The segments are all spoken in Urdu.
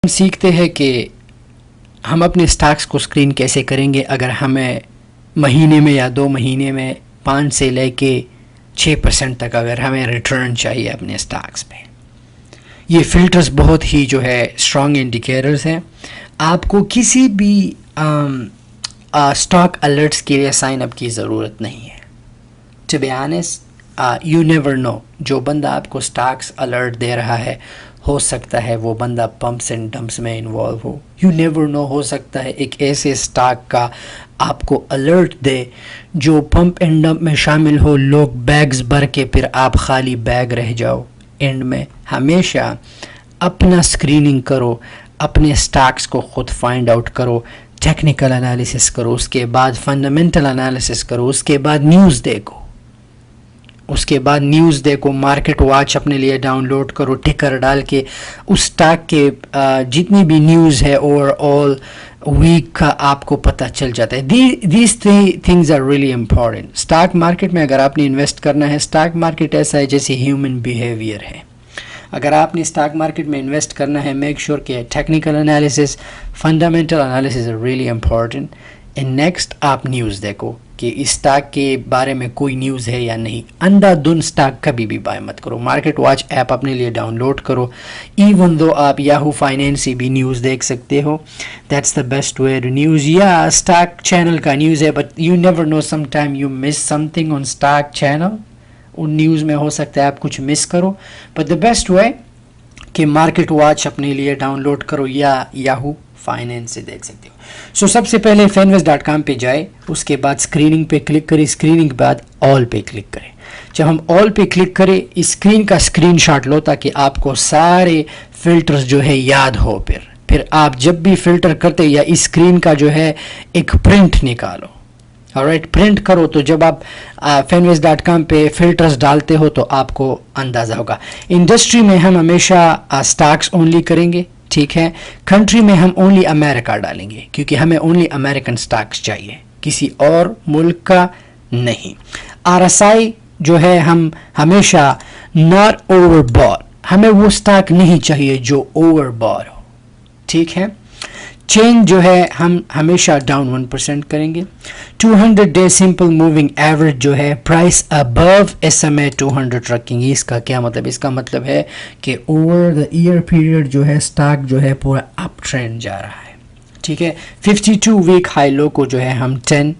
ہم سیکھتے ہیں کہ ہم اپنے سٹاکس کو اسکرین کیسے کریں گے اگر ہمیں مہینے میں یا 2 مہینے میں 5 سے لے کے 6% تک اگر ہمیں ریٹرن چاہیے اپنے سٹاکس پہ. یہ فلٹرز بہت ہی جو ہے اسٹرانگ انڈیکیٹرز ہیں. آپ کو کسی بھی اسٹاک الرٹس کے لیے سائن اپ کی ضرورت نہیں ہے. To be honest you never know. جو بندہ آپ کو سٹاکس الرٹ دے رہا ہے ہو سکتا ہے وہ بندہ پمپس اینڈ ڈمپس میں انوالو ہو. You never know. ہو سکتا ہے ایک ایسے سٹاک کا آپ کو الرٹ دے جو پمپ اینڈ ڈمپ میں شامل ہو, لوگ بیگز بھر کے پھر آپ خالی بیگ رہ جاؤ اینڈ میں. ہمیشہ اپنا اسکریننگ کرو, اپنے سٹاکس کو خود فائنڈ آؤٹ کرو, ٹیکنیکل انالیسس کرو, اس کے بعد فنڈامنٹل انالیسس کرو, اس کے بعد نیوز دیکھو, مارکیٹ واچ اپنے لیے ڈاؤن لوڈ کرو, ٹکر ڈال کے اس سٹاک کے جتنی بھی نیوز ہے اوور آل ویک کا آپ کو پتہ چل جاتا ہے. These things are really important. Stock market میں اگر آپ نے انویسٹ کرنا ہے, اسٹاک مارکیٹ ایسا ہے جیسے ہیومن بیہیویئر ہے. اگر آپ نے اسٹاک مارکیٹ میں انویسٹ کرنا ہے, میک شیور کہ technical analysis, fundamental analysis are really important. And next آپ نیوز دیکھو کہ اس اسٹاک کے بارے میں کوئی نیوز ہے یا نہیں. اندھا دھند اسٹاک کبھی بھی بائی مت کرو. مارکیٹ واچ ایپ اپنے لیے ڈاؤن لوڈ کرو. ایون دو آپ یاہو فائنینس سے بھی نیوز دیکھ سکتے ہو. That's the best way to news. یا اسٹاک چینل کا نیوز ہے, but you never know, some time you miss something on stock channel. ان نیوز میں ہو سکتا ہے آپ کچھ مس کرو. بٹ دا بیسٹ وے کہ مارکیٹ واچ اپنے لیے ڈاؤن لوڈ کرو یا یاہو فائنینس سے دیکھ سکتے ہو. سو سب سے پہلے finvest.com پہ جائے, اس کے بعد اسکریننگ پہ کلک کرے, اسکریننگ کے بعد آل پہ کلک کرے. جب ہم آل پہ کلک کرے, اسکرین کا اسکرین شاٹ لو تاکہ آپ کو سارے فلٹرز جو ہے یاد ہو. پھر آپ جب بھی فلٹر کرتے یا اسکرین کا جو ہے ایک پرنٹ نکالو. آلرائٹ, پرنٹ کرو. تو جب آپ finvest.com پہ فلٹرز ڈالتے ہو تو آپ کو اندازہ ہوگا. انڈسٹری میں ہم ہمیشہ اسٹاکس اونلی کریں گے, ٹھیک ہے. کنٹری میں ہم اونلی امریکہ ڈالیں گے کیونکہ ہمیں اونلی امریکن سٹاکس چاہیے, کسی اور ملک کا نہیں. RSI جو ہے ہم ہمیشہ ناٹ اوور بار, ہمیں وہ سٹاک نہیں چاہیے جو اوور بار ہو, ٹھیک ہے. چینج جو ہے ہم ہمیشہ ڈاؤن 1% کریں گے. 200 ڈے سمپل موونگ ایوریج جو ہے پرائس ابو SMA 200 رکھیں گے. اس کا کیا مطلب؟ اس کا مطلب ہے کہ اوور دا ایئر پیریڈ جو ہے سٹاک جو ہے پورا اپ ٹرینڈ جا رہا ہے, ٹھیک ہے. 52 ویک ہائی لو کو جو ہے ہم 10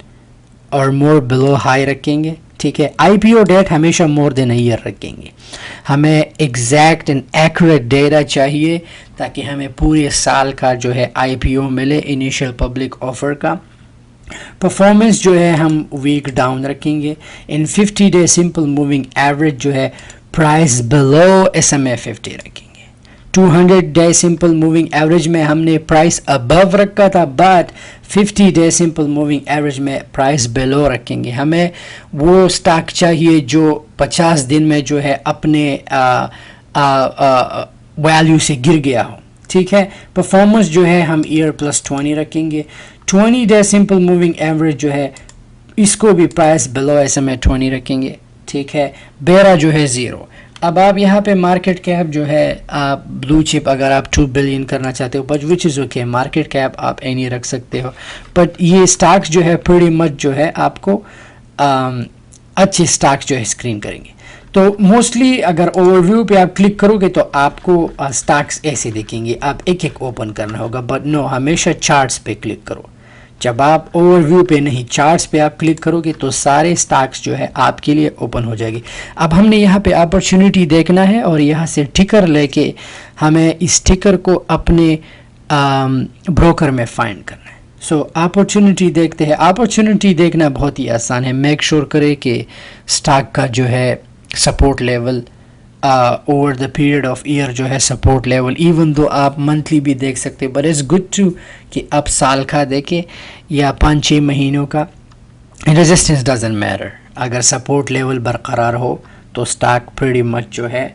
اور مور بلو ہائی رکھیں گے, ٹھیک ہے. IPO ڈیٹ ہمیشہ مور دین اے ایئر رکھیں گے. ہمیں ایگزیکٹ اینڈ ایکوریٹ ڈیٹا چاہیے تاکہ ہمیں پورے سال کا جو ہے IPO ملے, انیشیل پبلک آفر کا. پرفارمنس جو ہے ہم ویک ڈاؤن رکھیں گے. ان 50 ڈے سمپل موونگ ایوریج جو ہے پرائس بلو SMA 50 رکھیں گے. 200 ڈے سمپل موونگ ایوریج میں ہم نے پرائس ابو رکھا تھا, but 50 day simple moving average میں پرائس بلو رکھیں گے. ہمیں وہ سٹاک چاہیے جو 50 دن میں جو ہے اپنے ویلیو سے گر گیا ہو, ٹھیک ہے. پرفارمنس جو ہے ہم ایئر پلس 20 رکھیں گے. 20 ڈے سمپل موونگ ایوریج جو ہے اس کو بھی پرائس بلو SMA 20 رکھیں گے, ٹھیک ہے. بیرا جو ہے 0. اب آپ یہاں پہ مارکیٹ کیپ جو ہے بلو چپ اگر آپ 2 بلین کرنا چاہتے ہو, but which is okay, market cap آپ اینی رکھ سکتے ہو. بٹ یہ سٹاکس جو ہے پریٹی مچ جو ہے آپ کو اچھے سٹاکس جو ہے اسکرین کریں گے. تو موسٹلی اگر اوور ویو پہ آپ کلک کرو گے تو آپ کو سٹاکس ایسے دیکھیں گے, آپ ایک ایک اوپن کرنا ہوگا. بٹ نو, ہمیشہ چارٹس پہ کلک کرو. جب آپ اوور ویو پہ نہیں چارٹس پہ آپ کلک کرو گے تو سارے سٹاکس جو ہے آپ کے لیے اوپن ہو جائے گی. اب ہم نے یہاں پہ اپرچونیٹی دیکھنا ہے اور یہاں سے ٹکر لے کے ہمیں اس ٹکر کو اپنے بروکر میں فائنڈ کرنا ہے. سو اپرچونیٹی دیکھتے ہیں. اپرچونیٹی دیکھنا بہت ہی آسان ہے. میک شیور کرے کہ سٹاک کا جو ہے support level over the period of year جو ہے سپورٹ لیول, ایون دو آپ منتھلی بھی دیکھ سکتے, بٹ اٹس گڈ ٹو کہ آپ سال کا دیکھیں یا 5-6 مہینوں کا. Resistance doesn't matter. اگر سپورٹ لیول برقرار ہو تو سٹاک پریٹی مچ جو ہے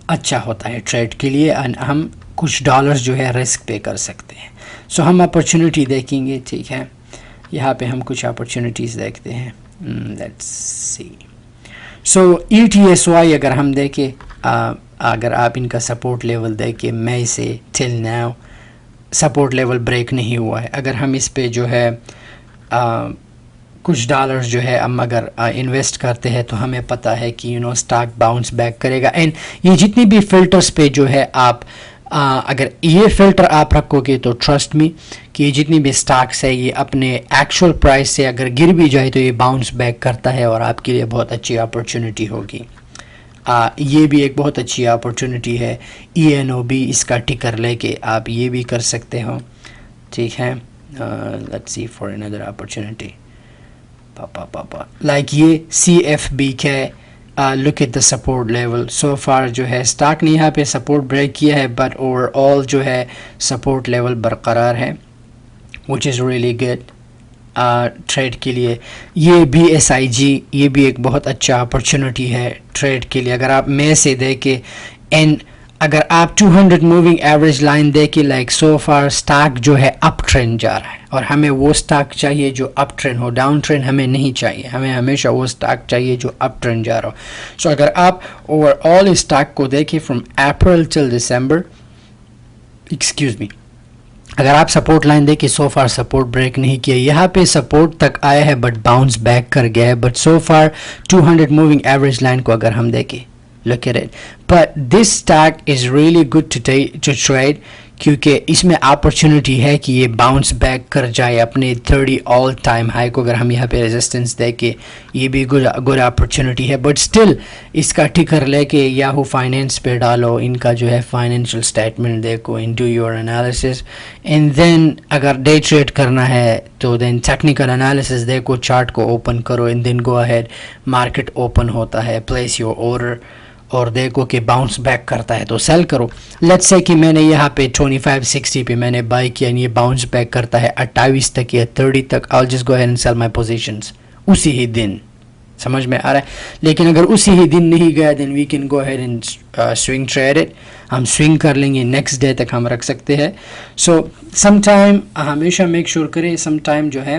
اچھا ہوتا ہے ٹریڈ کے لیے, ہم کچھ ڈالرز جو ہے رسک پے کر سکتے ہیں. سو ہم اپرچونیٹی دیکھیں گے, ٹھیک ہے. یہاں پہ ہم کچھ اپرچونیٹیز دیکھتے ہیں. Let's see. سو ETSY اگر ہم دیکھیں اگر آپ ان کا سپورٹ لیول دیکھیں مئی سے till now support level break نہیں ہوا ہے. اگر ہم اس پہ جو ہے کچھ ڈالرز جو ہے ہم اگر انویسٹ کرتے ہیں تو ہمیں پتہ ہے کہ اسٹاک باؤنس بیک کرے گا. اینڈ یہ جتنی بھی فلٹرز پہ جو ہے آپ اگر یہ فلٹر آپ رکھو گے تو ٹرسٹ می کہ یہ جتنی بھی سٹاکس ہے یہ اپنے ایکچوئل پرائس سے اگر گر بھی جائے تو یہ باؤنس بیک کرتا ہے اور آپ کے لیے بہت اچھی اپرچونٹی ہوگی. یہ بھی ایک بہت اچھی اپرچونٹی ہے. ENOB اس کا ٹکر لے کے آپ یہ بھی کر سکتے ہو. ٹھیک ہے. Let's see for another opportunity. Like یہ CFB ہے. Look at the support level. So for جو ہے اسٹاک نے یہاں پہ سپورٹ بریک کیا ہے بٹ اوور آل جو ہے سپورٹ لیول برقرار ہے وچ از ریئلی گڈ ٹریڈ کے لیے. یہ BSIG یہ بھی ایک بہت اچھا اپرچونٹی ہے ٹریڈ کے لیے. اگر آپ میں سے دیکھیں اینڈ اگر آپ 200 موونگ ایوریج لائن دیکھیں لائک سو فار سٹاک جو ہے اپ ٹرینڈ جا رہا ہے اور ہمیں وہ سٹاک چاہیے جو اپ ٹرینڈ ہو. ڈاؤن ٹرینڈ ہمیں نہیں چاہیے. ہمیں ہمیشہ وہ سٹاک چاہیے جو اپ ٹرینڈ جا رہا ہو. سو اگر آپ اوور آل اسٹاک کو دیکھیں فرام اپریل ٹل دسمبر اگر آپ سپورٹ لائن دیکھیں سو فار سپورٹ بریک نہیں کیا. یہاں پہ سپورٹ تک آیا ہے بٹ باؤنس بیک کر گیا ہے. But so for 200 moving average line کو اگر ہم دیکھیں look at it. But this stock is really good to trade کیونکہ اس میں اپرچونٹی ہے کہ یہ باؤنس بیک کر جائے اپنے 30 آل ٹائم ہائی کو. اگر ہم یہاں پہ ریزسٹنس دیکھیں یہ بھی گڈ اپرچونٹی ہے. بٹ اسٹل اس کا ٹکر لے کے یاہو فائنینس پہ ڈالو. ان کا جو ہے فائنینشیل اسٹیٹمنٹ دیکھو and do your analysis and then اگر ڈے ٹریڈ کرنا ہے تو دین ٹیکنیکل انالیسس دیکھو. چارٹ کو اوپن کرو and then go ahead. Market open ہوتا ہے پلیس یور آرڈر اور دیکھو کہ باؤنس بیک کرتا ہے تو سیل کرو. لیٹس سے کہ میں نے یہاں پہ 2560 پہ میں نے بائی کیا یہ باؤنس بیک کرتا ہے 28 تک یا 30 تک. I'll just go ahead and sell my positions اسی ہی دن. سمجھ میں آ رہا ہے. لیکن اگر اسی ہی دن نہیں گیا then we can go ahead and swing trade it. ہم سوئنگ کر لیں گے نیکسٹ ڈے تک ہم رکھ سکتے ہیں. سو سم ٹائم ہمیشہ میک شیور کرے سم ٹائم جو ہے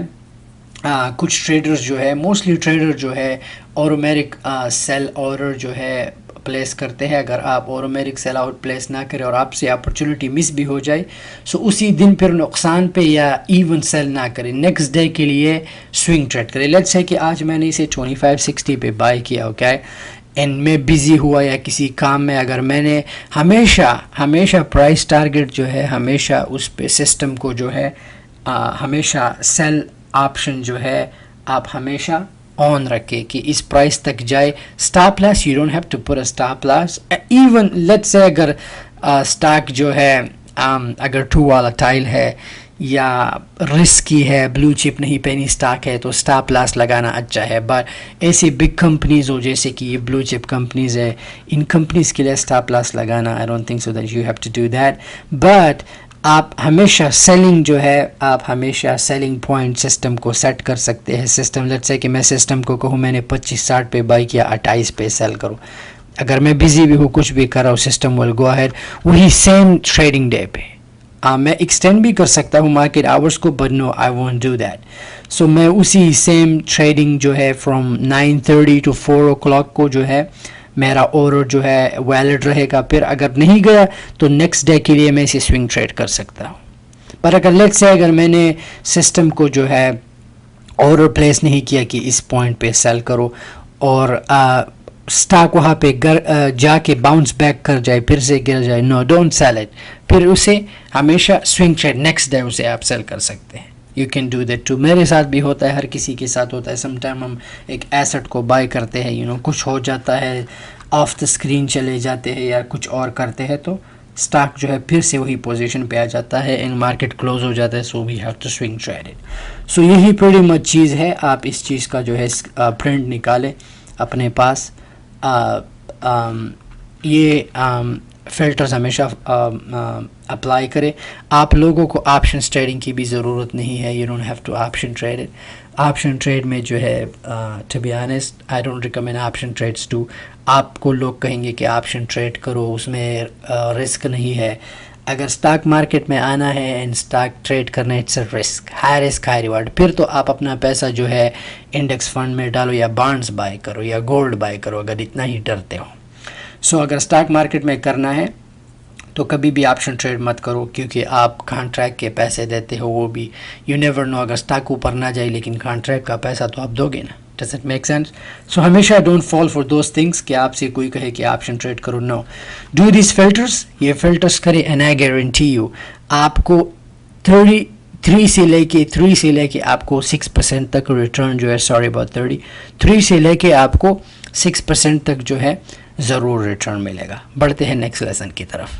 کچھ ٹریڈرز جو ہے موسٹلی ٹریڈر جو ہے اورومیرک سیل آرڈر جو ہے پلیس کرتے ہیں. اگر آپ اورومیرک سیل آؤٹ پلیس نہ کریں اور آپ سے اپرچونٹی مس بھی ہو جائے سو اسی دن پھر نقصان پہ یا ایون سیل نہ کریں. نیکسٹ ڈے کے لیے سوئنگ ٹریڈ کریں. لیٹس سے کہ آج میں نے اسے 2560 پہ بائی کیا اوکے اینڈ میں بزی ہوا یا کسی کام میں. اگر میں نے ہمیشہ پرائس ٹارگٹ جو ہے ہمیشہ اس پہ سسٹم کو جو ہے ہمیشہ سیل آپشن جو ہے آپ ہمیشہ آن رکھے کہ اس پرائس تک جائے. Stop loss you don't have to put a stop loss. Even late سے اگر اسٹاک جو ہے اگر 2 والا ٹائل ہے یا رسکی ہے بلو چپ نہیں پینی اسٹاک ہے تو اسٹاپ لاس لگانا اچھا ہے. بٹ ایسی بگ کمپنیز ہو جیسے کہ یہ بلو چپ کمپنیز ہے ان کمپنیز کے لیے اسٹاپ لاس لگانا I don't think so that you have to do that. But آپ ہمیشہ سیلنگ جو ہے آپ ہمیشہ سیلنگ پوائنٹ سسٹم کو سیٹ کر سکتے ہیں. سسٹم لیٹ سے کہ میں سسٹم کو کہوں میں نے 2560 پہ بائی کیا 28 پہ سیل کروں. اگر میں بزی بھی ہوں کچھ بھی کر رہا ہوں سسٹم ول گو اہیڈ وہی سیم ٹریڈنگ ڈے پہ میں ایکسٹینڈ بھی کر سکتا ہوں مارکیٹ آورس کو but no I won't do that. So میں اسی سیم ٹریڈنگ جو ہے فرام 9:30 to 4 o'clock کو جو ہے میرا آرڈر جو ہے ویلڈ رہے گا. پھر اگر نہیں گیا تو نیکسٹ ڈے کے لیے میں اسے سوئنگ ٹریڈ کر سکتا ہوں. پر اگر لیٹ سے اگر میں نے سسٹم کو جو ہے آرڈر پلیس نہیں کیا کہ اس پوائنٹ پہ سیل کرو اور اسٹاک وہاں پہ جا کے باؤنس بیک کر جائے پھر سے گر جائے نو ڈونٹ سیل اٹ. پھر اسے ہمیشہ سوئنگ ٹریڈ نیکسٹ ڈے اسے آپ سیل کر سکتے ہیں. You can do that too. میرے ساتھ بھی ہوتا ہے ہر کسی کے ساتھ ہوتا ہے. سم ٹائم ہم ایک ایسٹ کو بائی کرتے ہیں کچھ ہو جاتا ہے آف دا اسکرین چلے جاتے ہیں یا کچھ اور کرتے ہیں تو اسٹاک جو ہے پھر سے وہی پوزیشن پہ آ جاتا ہے اینڈ مارکیٹ کلوز ہو جاتا ہے. So we have to swing trade it. So یہی پریٹی مچ چیز ہے. آپ اس چیز کا جو ہے پرنٹ نکالیں اپنے پاس. یہ فلٹرز ہمیشہ اپلائی کرے. آپ لوگوں کو آپشن ٹریڈنگ کی بھی ضرورت نہیں ہے. You don't have to option trade it. Option trade میں جو ہے to be honest I don't recommend option trades too. آپ کو لوگ کہیں گے کہ آپشن ٹریڈ کرو اس میں رسک نہیں ہے. اگر اسٹاک مارکیٹ میں آنا ہے اینڈ اسٹاک ٹریڈ کرنا ہے it's a risk high reward. پھر تو آپ اپنا پیسہ جو ہے انڈیکس فنڈ میں ڈالو یا بانڈز بائی کرو یا گولڈ بائی کرو اگر اتنا ہی ڈرتے ہو. سو اگر اسٹاک مارکیٹ میں کرنا ہے تو کبھی بھی آپشن ٹریڈ مت کرو، کیونکہ آپ کانٹریکٹ کے پیسے دیتے ہو، وہ بھی یو نیور نو، اگر اسٹاک اوپر نہ جائے لیکن کانٹریکٹ کا پیسہ تو آپ دو گے نا. Does it make sense? So ہمیشہ don't fall for those things کہ آپ سے کوئی کہے کہ آپشن ٹریڈ کرو. نو، ڈو دیز فلٹرس، یہ فلٹرس کرے اینڈ آئی گارنٹی یو آپ کو 3 سے لے کے آپ کو 6% تک ریٹرن جو ہے، سوری اباؤٹ 3 سے لے کے آپ کو 6% تک جو ہے ضرور ریٹرن ملے گا. بڑھتے ہیں نیکسٹ لیسن کی طرف.